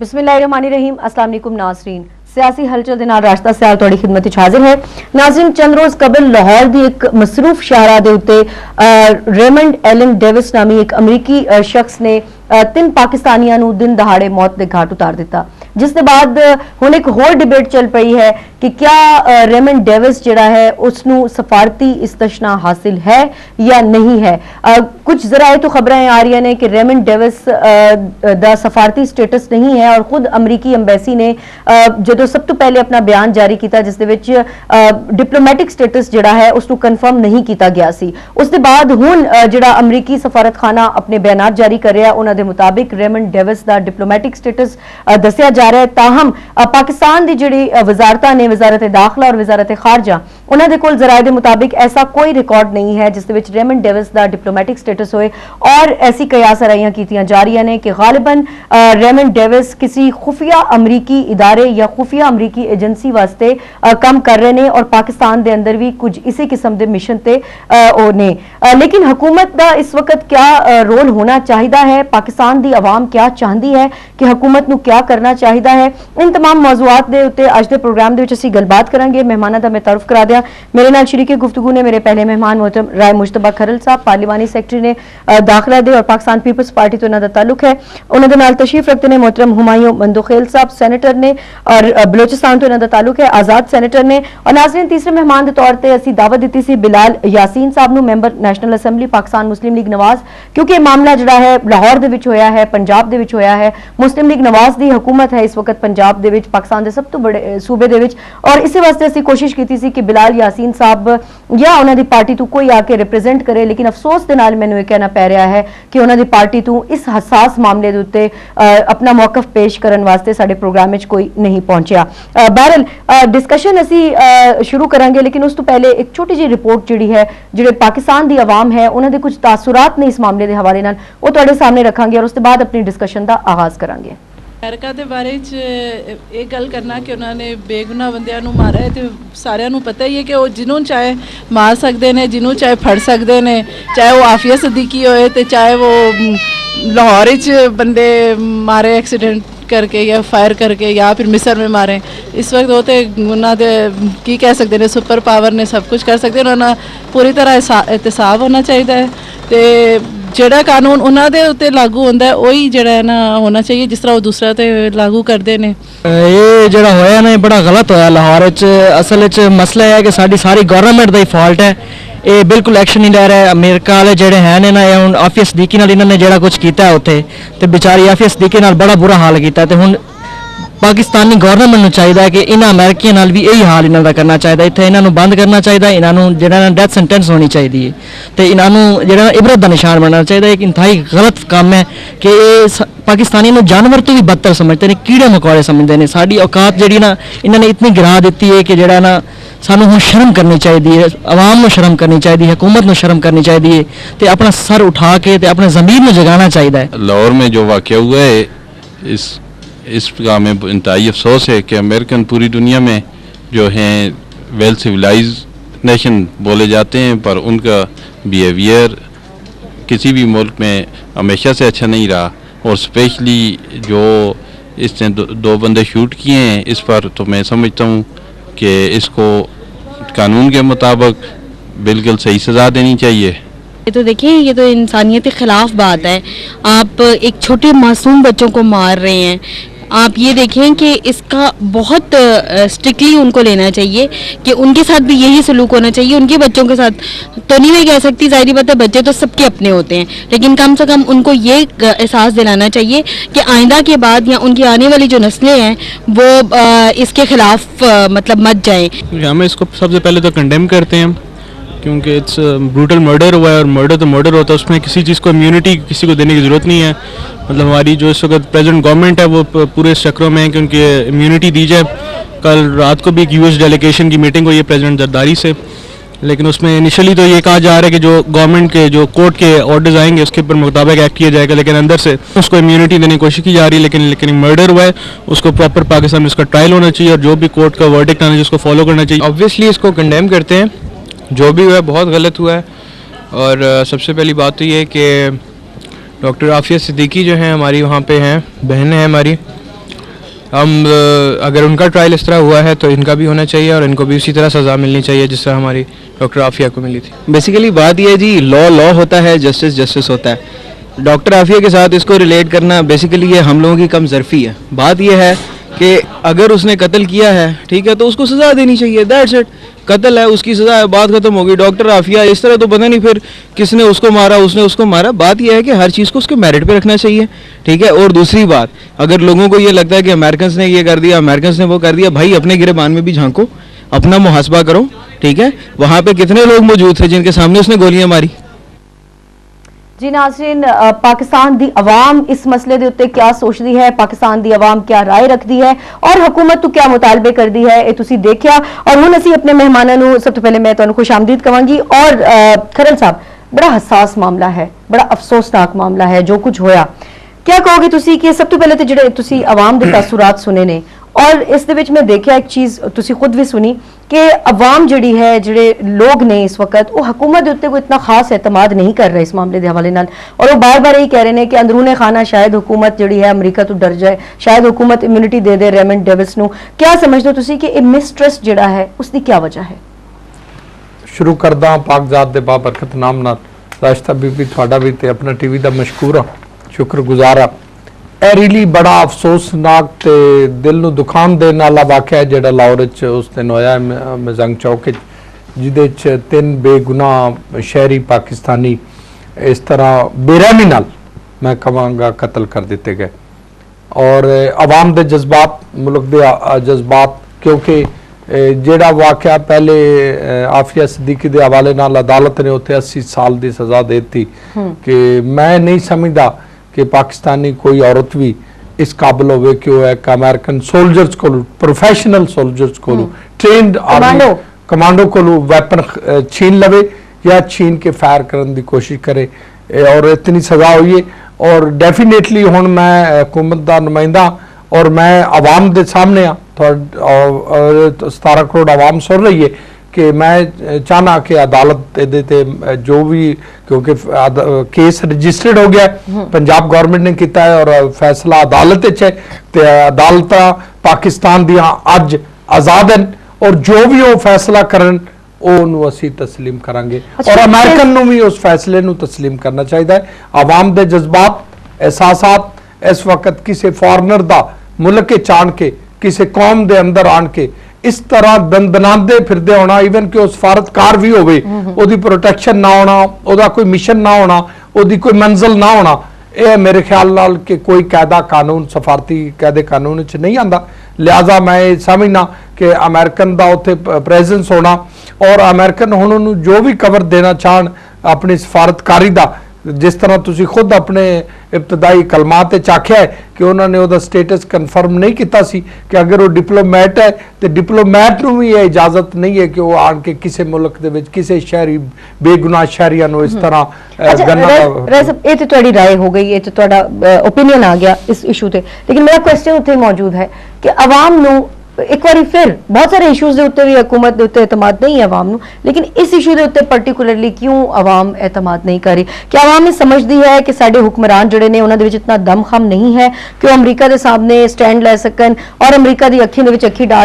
बिस्मिल्लाहिर्रहमानिर्रहीम। अस्सलाम वालेकुम नाज़रीन, सियासी हलचल दे नाल राश्ता सियाल तुहाडी खिदमत विच हाजिर है। नाज़रीन, चंद रोज़ कबल लाहौर दी एक मसरूफ शाहरा दे उत्ते रेमंड एलन डेविस नामी एक अमरीकी शख्स ने 3 पाकिस्तानियों नूं दिन दहाड़े मौत के घाट उतार दिता, जिसके बाद हुण एक होर डिबेट चल पई है कि क्या रेमंड डेविस जिहड़ा है उसनूं सफारती इस्तशना हासिल है या नहीं है। कुछ जराए तो खबरें आ रही ने कि रेमंड डेविस दा सफारती स्टेटस नहीं है और खुद अमरीकी अंबैसी ने जो सब तो पहले अपना बयान जारी किया जिसदे विच डिप्लोमैटिक स्टेटस जिहड़ा है उसनूं कन्फर्म नहीं किया गया सी। उसके बाद हुण जिहड़ा अमरीकी सफारतखाना अपने बयान जारी कर रहा उन्हां दे मुताबिक रेमंड डेविस दा डिप्लोमैटिक स्टेटस दस्सिया जा रहा है। ताहम पाकिस्तान दी जिहड़ी वजारतां ने, वजारत दाखिला और वजारत खारजा, उन्हां दे कोल जराए दे मुताबिक ऐसा कोई रिकॉर्ड नहीं है जिसदे विच रेमंड डेविस दा डिप्लोमैटिक स्टेटस होए और ऐसी कयास आराइयां कीतियां जा रही ने कि गालिबन रेमंड डेविस किसी खुफिया अमरीकी इदारे या खुफिया अमरीकी एजेंसी वास्ते काम कर रहे हैं और पाकिस्तान दे अंदर भी कुछ इसी किस्म के मिशन ते ने। लेकिन हुकूमत का इस वक्त क्या रोल होना चाहिए है, पाकिस्तान दी अवाम क्या चाहती है कि हुकूमत नूं क्या करना चाहिए है, इन तमाम मौजूआत दे उत्ते अज दे प्रोग्राम दे विच असीं गलबात करांगे। मेहमानां दा मैं तारुफ करा दियां। मेरे नाल शरीके गुफ्तगू ने मेरे पहले मेहमान मोहतरम राय मुश्तबा खरल साहब, पार्लिमानी सैकटरी ने दाखिला दे और पाकिस्तान पीपल्स पार्टी तो इन्हां दा ताल्लुक है। उन्हां दे नाल तशरीफ रखते ने मोहतरम हुमायूं मंदोखेल साहब, सेनेटर ने और बलोचिस्तान तो इन्हां दा ताल्लुक है, आजाद सेनेटर ने। और नाज़रीन, तीसरे मेहमान के तौर पर असीं दावत दी सी बिलाल यासीन साहब नूं, मैंबर नैशनल असैम्बली पाकिस्तान मुस्लिम लीग नवाज, क्योंकि मामला जिहड़ा है लाहौर दे विच होया है, पंजाब दे विच होया है। मुस्लिम लीग नवाज दी हुकूमत है इस वक्त पंजाब दे विच, पाकिस्तान दे सब तो बड़े सूबे दे विच, और इस वास्ते असीं कोशिश की सी कि बिलाल यासीन साहब या उन्हां दी पार्टी तो कोई आके रिप्रेजेंट करे, लेकिन अफसोस दे नाल मैनूं यह कहना पै रहा है कि उन्हां दी पार्टी तो इस हसास मामले दे उत्ते अपना मौकफ पेश करन वास्ते साडे प्रोग्राम विच कोई नहीं पहुंचिया। बहरहाल डिस्कशन असीं शुरू करांगे, लेकिन उस तो पहले एक छोटी जी रिपोर्ट जिहड़ी है, जिहड़े पाकिस्तान दी अवाम है उन्हां दे कुछ तासुरात ने इस मामले के हवाले नाल वो तुहाडे सामने रखांगे और उसके बाद अपनी डिस्कशन का आगाज करांगे। अमेरिका के बारे एक गल करना कि उन्होंने बेगुनाह बंदियां नूं मारा है, तो सारिਆਂ ਨੂੰ पता ही है कि वो जिन्हों चाहे मार सकते हैं, जिन्हों चाहे फड़ सकते हैं, चाहे वो आफिया सदीकी होए तो चाहे वो लाहौर बंदे मारे एक्सीडेंट करके या फायर करके या फिर मिस्र में मारे। इस वक्त वो तो उन्होंने की कह सकते हैं, सुपर पावर ने सब कुछ कर सकते हैं। उन्होंने पूरी तरह एहतसाब होना चाहिए है, तो ਜਿਹੜਾ ਕਾਨੂੰਨ ਉਹਨਾਂ ਦੇ ਉੱਤੇ ਲਾਗੂ ਹੁੰਦਾ ਉਹੀ ਜਿਹੜਾ ਹੈ ਨਾ ਹੋਣਾ ਚਾਹੀਏ ਜਿਸ ਤਰ੍ਹਾਂ ਉਹ ਦੂਸਰਾ ਤੇ ਲਾਗੂ ਕਰਦੇ ਨੇ। ਇਹ ਜਿਹੜਾ ਹੋਇਆ ਨਾ ਬੜਾ ਗਲਤ ਹੋਇਆ ਲਾਹੌਰ ਵਿੱਚ। ਅਸਲ ਵਿੱਚ ਮਸਲਾ ਹੈ ਕਿ ਸਾਡੀ ਸਾਰੀ ਗਵਰਨਮੈਂਟ ਦਾ ਹੀ ਫਾਲਟ ਹੈ। ਇਹ ਬਿਲਕੁਲ ਐਕਸ਼ਨ ਨਹੀਂ ਲੈ ਰਿਹਾ। ਅਮਰੀਕਾ ਵਾਲੇ ਜਿਹੜੇ ਹੈ ਨੇ ਨਾ, ਇਹ ਹੁਣ ਆਫੀਆ ਸਦੀਕੀ ਨਾਲ ਇਹਨਾਂ ਨੇ ਜਿਹੜਾ ਕੁਝ ਕੀਤਾ ਉੱਥੇ, ਤੇ ਵਿਚਾਰੀ ਆਫੀਆ ਸਦੀਕੀ ਨਾਲ ਬੜਾ ਬੁਰਾ ਹਾਲ ਕੀਤਾ। ਤੇ ਹੁਣ पाकिस्तानी गवर्नमेंट ਨੂੰ ਚਾਹੀਦਾ ਹੈ ਕਿ ਇਹਨਾਂ ਅਮਰੀਕੀਆਂ ਨਾਲ ਵੀ ਇਹੀ ਹਾਲ ਇਹਨਾਂ ਦਾ ਕਰਨਾ ਚਾਹੀਦਾ। ਇੱਥੇ ਇਹਨਾਂ ਨੂੰ ਬੰਦ ਕਰਨਾ ਚਾਹੀਦਾ, ਇਹਨਾਂ ਨੂੰ ਜਿਹੜਾ ਡੈਥ ਸੈਂਟੈਂਸ ਹੋਣੀ ਚਾਹੀਦੀ ਹੈ ਤੇ ਇਹਨਾਂ ਨੂੰ ਜਿਹੜਾ ਇਬਰਤ ਦਾ ਨਿਸ਼ਾਨ ਬਣਨਾ ਚਾਹੀਦਾ। ਇੱਕ ਇੰਤਹਾਈ ਗਲਤ ਕੰਮ ਹੈ ਕਿ ਇਹ ਪਾਕਿਸਤਾਨੀ ਨੂੰ ਜਾਨਵਰ ਤੋਂ ਵੀ ਬਦਤਰ ਸਮਝਦੇ ਨੇ, ਕੀੜੇ ਮਕੌੜੇ ਸਮਝਦੇ ਨੇ। ਸਾਡੀ ਔਕਾਤ ਜਿਹੜੀ ਨਾ ਇਹਨਾਂ ਨੇ ਇਤਨੀ ਗਿਰਾ ਦਿੱਤੀ ਹੈ ਕਿ ਜਿਹੜਾ ਨਾ ਸਾਨੂੰ ਹੁਣ ਸ਼ਰਮ ਕਰਨੀ ਚਾਹੀਦੀ ਹੈ, ਆਵਾਮ ਨੂੰ ਸ਼ਰਮ ਕਰਨੀ ਚਾਹੀਦੀ ਹੈ, हुकूमत ਨੂੰ शर्म करनी चाहिए तो अपना सर उठा के तो अपने ज़मीर में जगाना चाहिए। लाहौर में जो वाक़या हुआ है इसका में इंतहाई अफसोस है कि अमेरिकन पूरी दुनिया में जो हैं वेल सिविलाइज नेशन बोले जाते हैं, पर उनका बिहेवियर किसी भी मुल्क में हमेशा से अच्छा नहीं रहा। और स्पेशली जो इसने दो बंदे शूट किए हैं, इस पर तो मैं समझता हूँ कि इसको कानून के मुताबिक बिल्कुल सही सज़ा देनी चाहिए। ये तो देखिए, ये तो इंसानियत के ख़िलाफ़ बात है। आप एक छोटे मासूम बच्चों को मार रहे हैं। आप ये देखें कि इसका बहुत स्ट्रिक्टली उनको लेना चाहिए कि उनके साथ भी यही सलूक होना चाहिए। उनके बच्चों के साथ तो नहीं मैं कह सकती, ज़ाहिर बात है बच्चे तो सबके अपने होते हैं, लेकिन कम से कम उनको ये एहसास दिलाना चाहिए कि आइंदा के बाद या उनकी आने वाली जो नस्लें हैं वो इसके ख़िलाफ़ मतलब मत जाएँ। हम इसको सबसे पहले तो कंडेम करते हैं क्योंकि इट्स ब्रूटल मर्डर हुआ है और मर्डर तो मर्डर होता है, उसमें किसी चीज़ को इम्यूनिटी किसी को देने की ज़रूरत नहीं है। मतलब हमारी जो इस वक्त प्रेजेंट गवर्नमेंट है वो पूरे चक्रों में है कि उनकी इम्यूनिटी दी जाए। कल रात को भी एक यूएस डेलीगेशन की मीटिंग हुई है प्रेसिडेंट जरदारी से, लेकिन उसमें इनिशियली तो ये कहा जा रहा है कि जो गवर्नमेंट के जो कोर्ट के ऑर्डर्स आएंगे उसके ऊपर मुताबिक एक्ट किया जाएगा, लेकिन अंदर से उसको इम्यूनिटी देने की कोशिश की जा रही है। लेकिन मर्डर हुआ है, उसको प्रॉपर पाकिस्तान में उसका ट्रायल होना चाहिए और जो भी कोर्ट का वर्डिक्ट आना चाहिए उसको फॉलो करना चाहिए। ऑब्वियसली इसको कंडेम करते हैं, जो भी हुआ है बहुत गलत हुआ है। और सबसे पहली बात तो ये है कि डॉक्टर आफिया सिद्दीकी जो हैं हमारी वहाँ पे हैं, बहन है हमारी, हम अगर उनका ट्रायल इस तरह हुआ है तो इनका भी होना चाहिए और इनको भी उसी तरह सज़ा मिलनी चाहिए जिस तरह हमारी डॉक्टर आफिया को मिली थी। बेसिकली बात यह है जी, लॉ लॉ होता है, जस्टिस जस्टिस होता है। डॉक्टर आफिया के साथ इसको रिलेट करना बेसिकली ये हम लोगों की कम ज़र्फ़ी है। बात यह है कि अगर उसने कत्ल किया है, ठीक है, तो उसको सज़ा देनी चाहिए, दैट्स इट। कत्ल है, उसकी सज़ा है, बात खत्म होगी। डॉक्टर आफिया इस तरह तो पता नहीं फिर किसने उसको मारा, उसने उसको मारा। बात यह है कि हर चीज़ को उसके मेरिट पे रखना चाहिए, ठीक है। और दूसरी बात, अगर लोगों को ये लगता है कि अमेरिकन ने ये कर दिया, अमेरिकन ने वो कर दिया, भाई अपने गिरेबान में भी झांको, अपना मुहासबा करो, ठीक है। वहाँ पे कितने लोग मौजूद थे जिनके सामने उसने गोलियां मारी। जी नाज़रीन, पाकिस्तान दी अवाम इस मसले दे उत्ते क्या सोचती है, पाकिस्तान दी अवाम क्या राय रखती है और हुकूमत तो क्या मुतालबे करती है, ये तुसी देखिया। और हुण असीं अपने मेहमानां नूं सब तो पहले मैं तुहानूं खुशामदीद कहांगी। और खरल साहब, बड़ा हसास मामला है, बड़ा अफसोसनाक मामला है जो कुछ होया। क्या कहोगे तुसी कि सब तो पहले तो जिहड़े तुसी अवाम दे तासुरात सुने ने, और इस दे विच मैं देखिया एक चीज़ तुसी खुद भी सुनी कि अवाम जिहड़ी है, जिहड़े लोग ने इस वक्त वो हुकूमत दे उत्ते कोई इतना खास एतमाद नहीं कर रहे इस मामले के हवाले नाल। और वो बार बार यही कह रहे हैं कि अंदरूने खाना शायद हुकूमत जिहड़ी है अमरीका तो डर जाए, शायद हुकूमत इम्यूनिटी दे दे रेमंड डेविस नूं। क्या समझदे हो तुसी कि मिसट्रस्ट जिहड़ा है उसकी क्या वजह है? शुरू करदा पाकजात दे बाबरकत नाम नाल। राश्ता बीबी तुहाडा भी ते अपना टीवी दा मशकूर हाँ, शुक्रगुजार हाँ। ਇਹ ਰੀਲੀ ਬੜਾ ਅਫਸੋਸਨਾਕ ਤੇ ਦਿਲ ਨੂੰ ਦੁਖਾਨ ਦੇਣ ਵਾਲਾ ਵਾਕਿਆ ਜਿਹੜਾ ਲਾਹੌਰ ਵਿੱਚ ਉਸ ਦਿਨ ਹੋਇਆ ਮਜ਼ੰਗ ਚੌਕ ਵਿੱਚ, ਜਿਹਦੇ 'ਚ 3 ਬੇਗੁਨਾਹ ਸ਼ਹਿਰੀ ਪਾਕਿਸਤਾਨੀ ਇਸ ਤਰ੍ਹਾਂ ਬੇਰਹਿਮੀ ਨਾਲ ਮੈਂ ਕਹਾਂਗਾ ਕਤਲ ਕਰ ਦਿੱਤੇ ਗਏ। ਔਰ ਆਵਾਮ ਦੇ ਜਜ਼ਬਾਤ, ਮੁਲਕ ਦੇ ਜਜ਼ਬਾਤ, ਕਿਉਂਕਿ ਜਿਹੜਾ ਵਾਕਿਆ ਪਹਿਲੇ ਆਫੀਆ ਸਿੱਦੀਕੀ ਦੇ ਹਵਾਲੇ ਨਾਲ ਅਦਾਲਤ ਨੇ ਉੱਥੇ 80 ਸਾਲ ਦੀ ਸਜ਼ਾ ਦੇ ਦਿੱਤੀ ਕਿ ਮੈਂ ਨਹੀਂ ਸਮਝਦਾ कि पाकिस्तानी कोई औरत भी इस काबिल होवे कि वो एक अमेरिकन सोल्जर्स को, प्रोफेशनल सोल्जर्स को, ट्रेंड आर्मी कमांडो को वैपन छीन लवे या छीन के फायर करने की कोशिश करे। और इतनी सज़ा हुई है। और डेफिनेटली हुण मैं हुकूमत का नुमाइंदा और मैं आवाम के सामने हाँ, 17 करोड़ आवाम सुन रही है कि मैं चाहना कि अदालत ये जो भी, क्योंकि केस रजिस्टर्ड हो गया, पंजाब गवर्नमेंट ने किया है और फैसला अदालत है, तो अदालत पाकिस्तान दियां अज आज़ाद हैं और जो भी वो फैसला करन वो असीं तस्लीम करांगे। और अमेरिकन नूं भी उस फैसले नूं तस्लीम करना चाहिए। आवाम दे जज्बात, एहसासात इस वक्त किसी फॉरनर दा मुल्क के चाण के, किसी कौम दे अंदर आन के इस तरह दंदनाते फिरदे होना, इवन कि उस फारतकार भी होवे, ओदी प्रोटेक्शन ना होना, ओदा कोई मिशन ना होना, ओदी कोई मंजिल ना होना, यह मेरे ख्याल नाल कि कोई कायदा कानून, सफारती कायदे कानून च नहीं आंदा। लिहाजा मैं समझना कि अमेरिकन दा उत्थे प्रेजेंस होना और अमेरिकन हुण उन्होंने जो भी कवर देना चाहन अपनी सफारतकारी दा, जिस तरह तुसी खुद अपने इब्तदाई कलमात आख्या है कि उन्होंने वह स्टेटस कन्फर्म नहीं किया सी कि अगर वो डिप्लोमैट है तो डिप्लोमैट नूं भी यह इजाजत नहीं है कि वह आन के किसी मुल्क दे विच किसी शहरी बेगुनाह शहरियां नूं इस तरह ये तो तुहाडी राय हो गई, ये तो तुहाडा ओपीनियन आ गया इस इशू ते। लेकिन मेरा क्वेश्चन उत्थे मौजूद है कि आवाम नूं एक बार फिर बहुत सारे इशूज़ के उत्ते भी हुकूमत के उत्ते एतमाद नहीं है आवाम नूं, लेकिन इस इशू के उत्ते पर्टिकुलरली क्यों आवाम एतमाद नहीं कर रही? क्या आवाम ये समझती है कि साडे हुक्मरान जिहड़े ने उन्हां दे विच इतना दमखम नहीं है कि वो अमरीका के सामने स्टैंड लै सकन और अमरीका की अखी दे विच अखी डाल